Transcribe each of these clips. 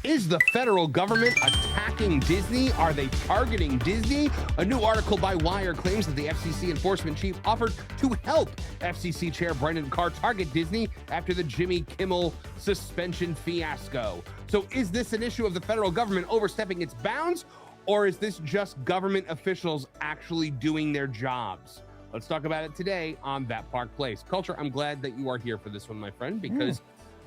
Is the federal government attacking Disney? Are they targeting Disney? A new article by Wired claims that the FCC enforcement chief offered to help FCC Chair Brendan Carr target Disney after the Jimmy Kimmel suspension fiasco. So is this an issue of the federal government overstepping its bounds, or is this just government officials actually doing their jobs? Let's talk about it today on That Park Place. Culture, I'm glad that you are here for this one, my friend, because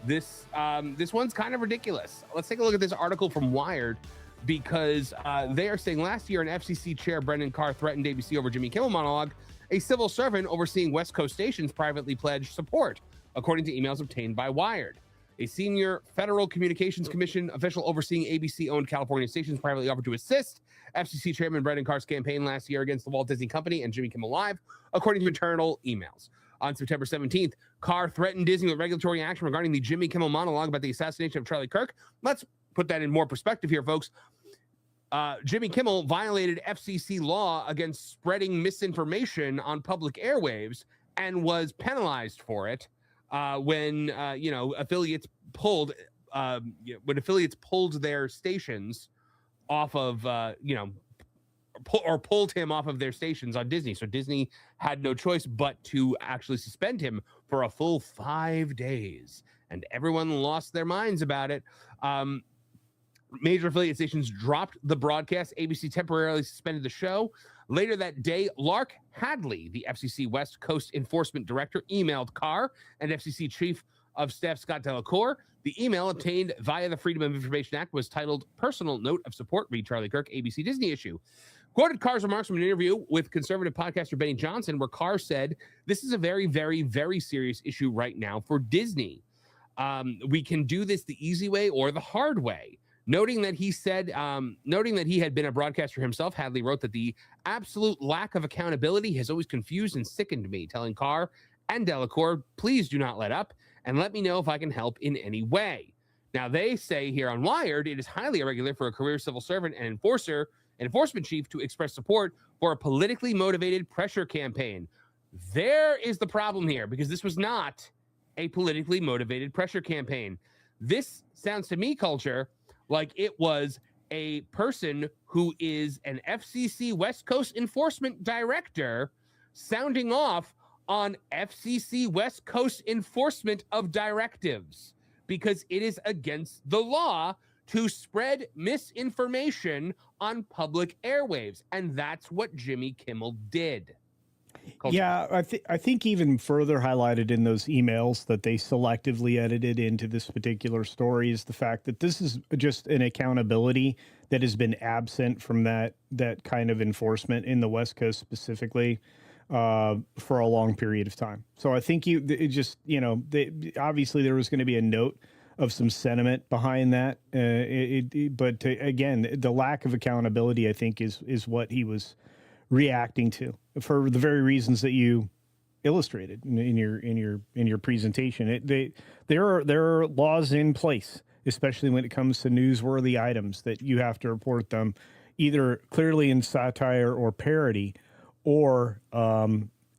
this one's kind of ridiculous. Let's take a look at this article from Wired, because they are saying last year an FCC chair, Brendan Carr, threatened ABC over Jimmy Kimmel monologue. A civil servant overseeing West Coast stations privately pledged support, according to emails obtained by Wired. A senior Federal Communications Commission official overseeing ABC-owned California stations privately offered to assist FCC Chairman Brendan Carr's campaign last year against the Walt Disney Company and Jimmy Kimmel Live, according to internal emails. On September 17th, Carr threatened Disney with regulatory action regarding the Jimmy Kimmel monologue about the assassination of Charlie Kirk. Let's put that in more perspective here, folks. Jimmy Kimmel violated FCC law against spreading misinformation on public airwaves and was penalized for it when affiliates pulled their stations off of pulled him off of their stations on Disney. So Disney had no choice but to actually suspend him for a full 5 days, and everyone lost their minds about it. Major affiliate stations dropped the broadcast. ABC temporarily suspended the show. Later that day, Lark Hadley, the FCC West Coast Enforcement Director, emailed Carr and FCC Chief of Staff Scott Delacour. The email obtained via the Freedom of Information Act was titled "Personal Note of Support, Read Charlie Kirk, ABC Disney Issue." Quoted Carr's remarks from an interview with conservative podcaster Benny Johnson, where Carr said, "This is a very, very, very serious issue right now for Disney. We can do this the easy way or the hard way." Noting that he had been a broadcaster himself, Hadley wrote that the absolute lack of accountability has always confused and sickened me, telling Carr and Delacour, "Please do not let up and let me know if I can help in any way." Now, they say here on Wired, it is highly irregular for a career civil servant and enforcement chief to express support for a politically motivated pressure campaign. There is the problem here, because this was not a politically motivated pressure campaign. This sounds to me, Culture, like it was a person who is an FCC West Coast enforcement director sounding off on FCC West Coast enforcement of directives, because it is against the law to spread misinformation on public airwaves. And that's what Jimmy Kimmel did. Culture. Yeah, I think even further highlighted in those emails that they selectively edited into this particular story is the fact that this is just an accountability that has been absent from that kind of enforcement in the West Coast specifically for a long period of time. So I think obviously there was going to be a note of some sentiment behind that, but again, the lack of accountability, I think, is what he was reacting to, for the very reasons that you illustrated in your presentation. There are laws in place, especially when it comes to newsworthy items, that you have to report them either clearly in satire or parody, or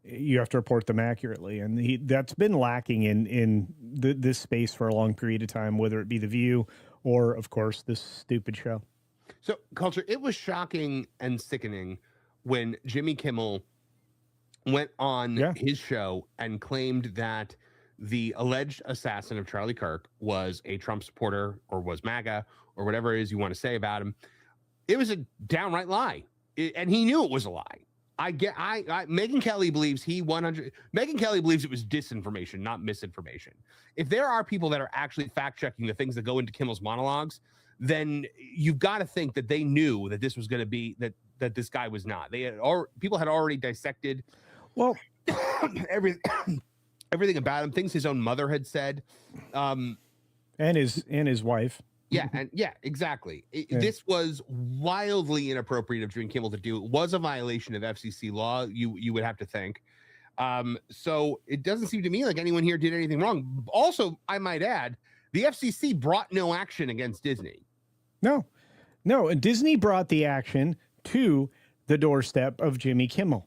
you have to report them accurately. And that's been lacking in this space for a long period of time, whether it be The View or, of course, this stupid show. So, Culture, it was shocking and sickening when Jimmy Kimmel went on his show and claimed that the alleged assassin of Charlie Kirk was a Trump supporter, or was MAGA, or whatever it is you want to say about him. It was a downright lie, and he knew it was a lie. Megyn Kelly believes Megyn Kelly believes it was disinformation, not misinformation. If there are people that are actually fact checking the things that go into Kimmel's monologues, then you've got to think that they knew that this was going to be that this guy was not. People had already dissected everything about him, things his own mother had said, and his wife. Yeah, exactly. This was wildly inappropriate of Jimmy Kimmel to do. It was a violation of FCC law, you would have to think. So it doesn't seem to me like anyone here did anything wrong. Also, I might add, the FCC brought no action against Disney. No, Disney brought the action to the doorstep of Jimmy Kimmel.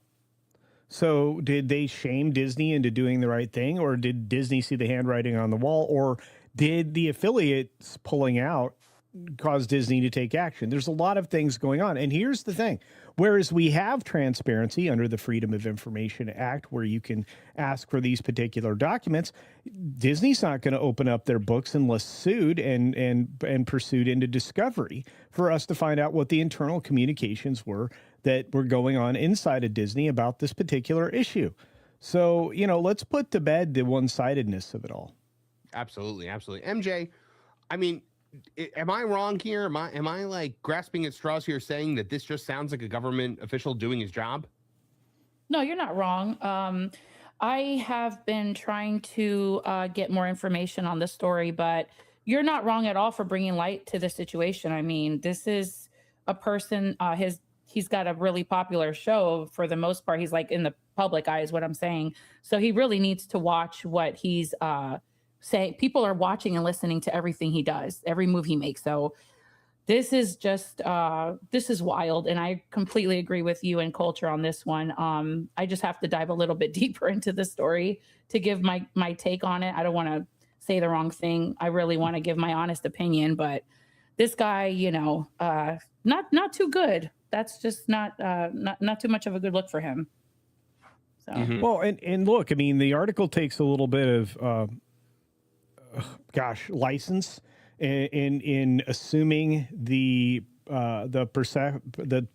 So did they shame Disney into doing the right thing, or did Disney see the handwriting on the wall, or did the affiliates pulling out cause Disney to take action. There's a lot of things going on. And here's the thing. Whereas we have transparency under the Freedom of Information Act, where you can ask for these particular documents, Disney's not going to open up their books unless sued and pursued into discovery for us to find out what the internal communications were that were going on inside of Disney about this particular issue. So, let's put to bed the one-sidedness of it all. Absolutely. MJ, I mean, am I wrong here? Am I like grasping at straws here saying that this just sounds like a government official doing his job? No, you're not wrong. I have been trying to get more information on this story, but you're not wrong at all for bringing light to the situation. I mean, this is a person, he's got a really popular show for the most part. He's like in the public eye is what I'm saying. So he really needs to watch what he's saying. People are watching and listening to everything he does, every move he makes. So this is just, this is wild. And I completely agree with you and Culture on this one. I just have to dive a little bit deeper into the story to give my take on it. I don't want to say the wrong thing. I really want to give my honest opinion, but this guy, not too good. That's just not too much of a good look for him. So. Well, and look, I mean, the article takes a little bit of, license in assuming the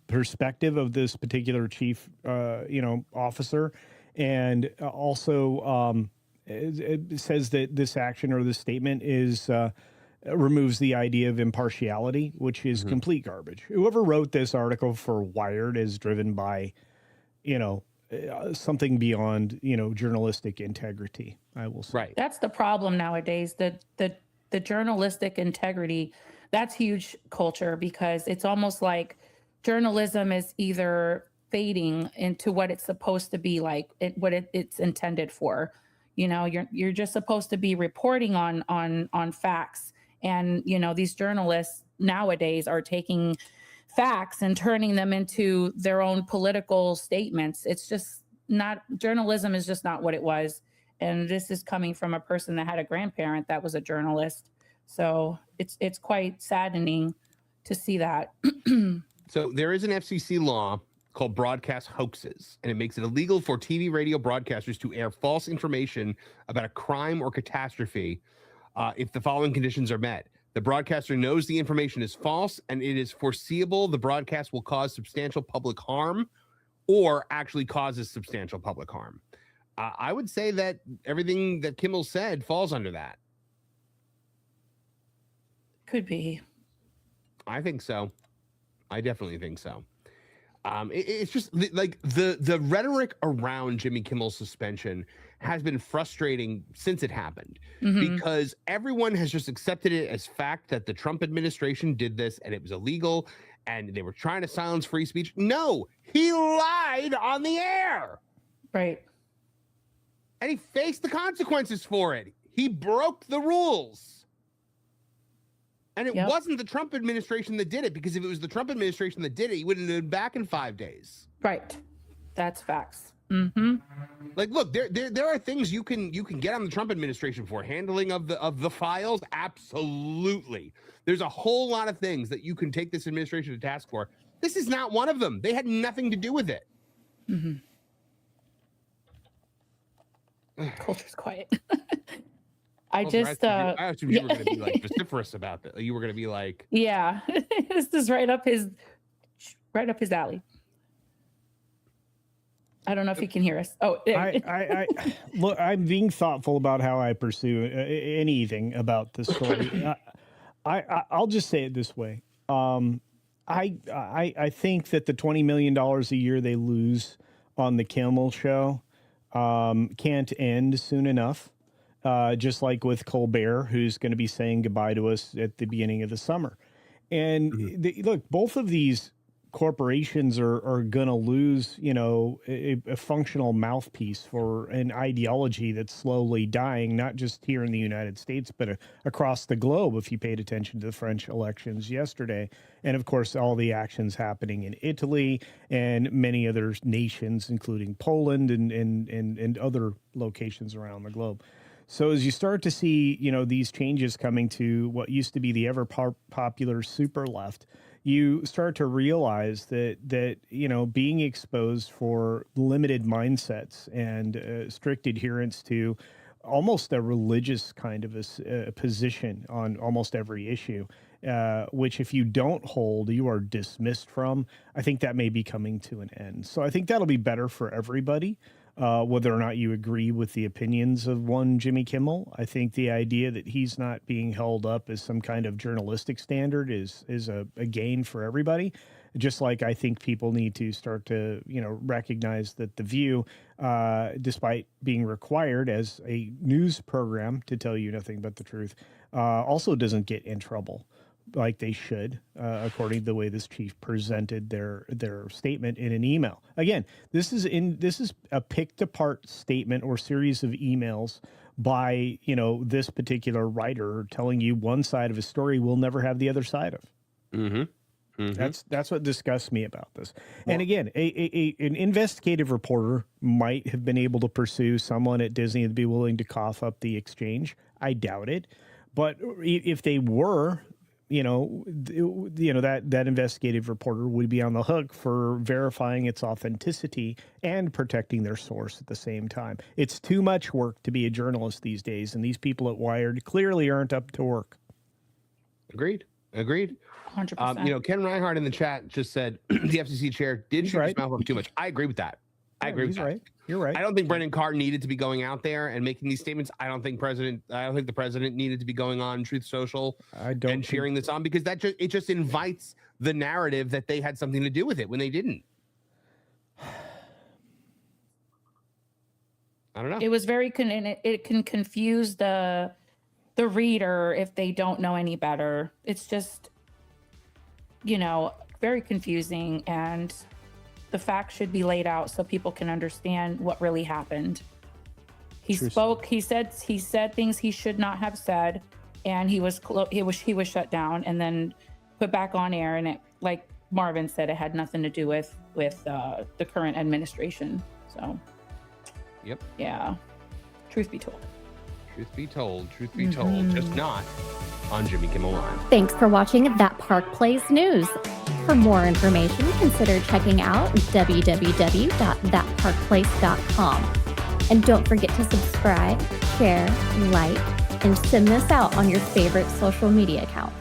perspective of this particular chief, officer, and also it says that this action or this statement is removes the idea of impartiality, which is complete garbage. Whoever wrote this article for Wired is driven by, something beyond, journalistic integrity, I will say. Right. That's the problem nowadays. The journalistic integrity, that's huge, Culture, because it's almost like journalism is either fading into what it's supposed to be like, it's intended for. You're just supposed to be reporting on facts. And, these journalists nowadays are taking facts and turning them into their own political statements. It's just not, journalism is just not what it was. And this is coming from a person that had a grandparent that was a journalist. So it's quite saddening to see that. So there is an FCC law called broadcast hoaxes, and it makes it illegal for TV radio broadcasters to air false information about a crime or catastrophe if the following conditions are met. The broadcaster knows the information is false and it is foreseeable the broadcast will cause substantial public harm or actually causes substantial public harm. I would say that everything that Kimmel said falls under that. Could be. I think so. I definitely think so. It's just like the rhetoric around Jimmy Kimmel's suspension has been frustrating since it happened, because everyone has just accepted it as fact that the Trump administration did this and it was illegal and they were trying to silence free speech. No, he lied on the air. Right. And he faced the consequences for it. He broke the rules. And it wasn't the Trump administration that did it, because if it was the Trump administration that did it, he wouldn't have been back in 5 days. Right. That's facts. Like, look, there are things you can get on the Trump administration for. Handling of the files, absolutely. There's a whole lot of things that you can take this administration to task for. This is not one of them. They had nothing to do with it. Culture's quiet. I assumed you were going to be like vociferous about that. You were going to be like, yeah, this is right up his alley. I don't know if he can hear us. Oh, I look, I'm being thoughtful about how I pursue anything about this story. I'll just say it this way. I think that the $20 million a year they lose on the Kimmel show can't end soon enough. Just like with Colbert, who's going to be saying goodbye to us at the beginning of the summer. And look, both of these corporations are going to lose, a functional mouthpiece for an ideology that's slowly dying, not just here in the United States, but across the globe, if you paid attention to the French elections yesterday. And of course, all the actions happening in Italy and many other nations, including Poland and other locations around the globe. So as you start to see, these changes coming to what used to be the ever popular super left, you start to realize that being exposed for limited mindsets and strict adherence to almost a religious kind of a position on almost every issue, which if you don't hold, you are dismissed from. I think that may be coming to an end. So I think that'll be better for everybody. Whether or not you agree with the opinions of one Jimmy Kimmel, I think the idea that he's not being held up as some kind of journalistic standard is a gain for everybody. Just like I think people need to start to, recognize that The View, despite being required as a news program to tell you nothing but the truth, also doesn't get in trouble like they should, according to the way this chief presented their statement in an email. Again, this is a picked apart statement or series of emails by, this particular writer telling you one side of a story we'll never have the other side of. Mm-hmm. Mm-hmm. That's what disgusts me about this. Well, and again, an investigative reporter might have been able to pursue someone at Disney and be willing to cough up the exchange. I doubt it. But if they were, that investigative reporter would be on the hook for verifying its authenticity and protecting their source at the same time. It's too much work to be a journalist these days, and these people at Wired clearly aren't up to work. Agreed. 100%. Ken Reinhardt in the chat just said the FCC chair did shoot his mouth off too much. I agree with that. I agree with that. Right. You're right. I don't think Brendan Carr needed to be going out there and making these statements. I don't think the president needed to be going on Truth Social and cheering this on, because it just invites the narrative that they had something to do with it when they didn't. I don't know. It was it can confuse the reader if they don't know any better. It's just, very confusing, and the facts should be laid out so people can understand what really happened. He said things he should not have said, and he was shut down and then put back on air. And it, like Marvin said, it had nothing to do with the current administration. So, yep. Yeah. Truth be told. Just not on Jimmy Kimmel Live. Thanks for watching That Park Plays News. For more information, consider checking out www.thatparkplace.com. And don't forget to subscribe, share, like, and send this out on your favorite social media account.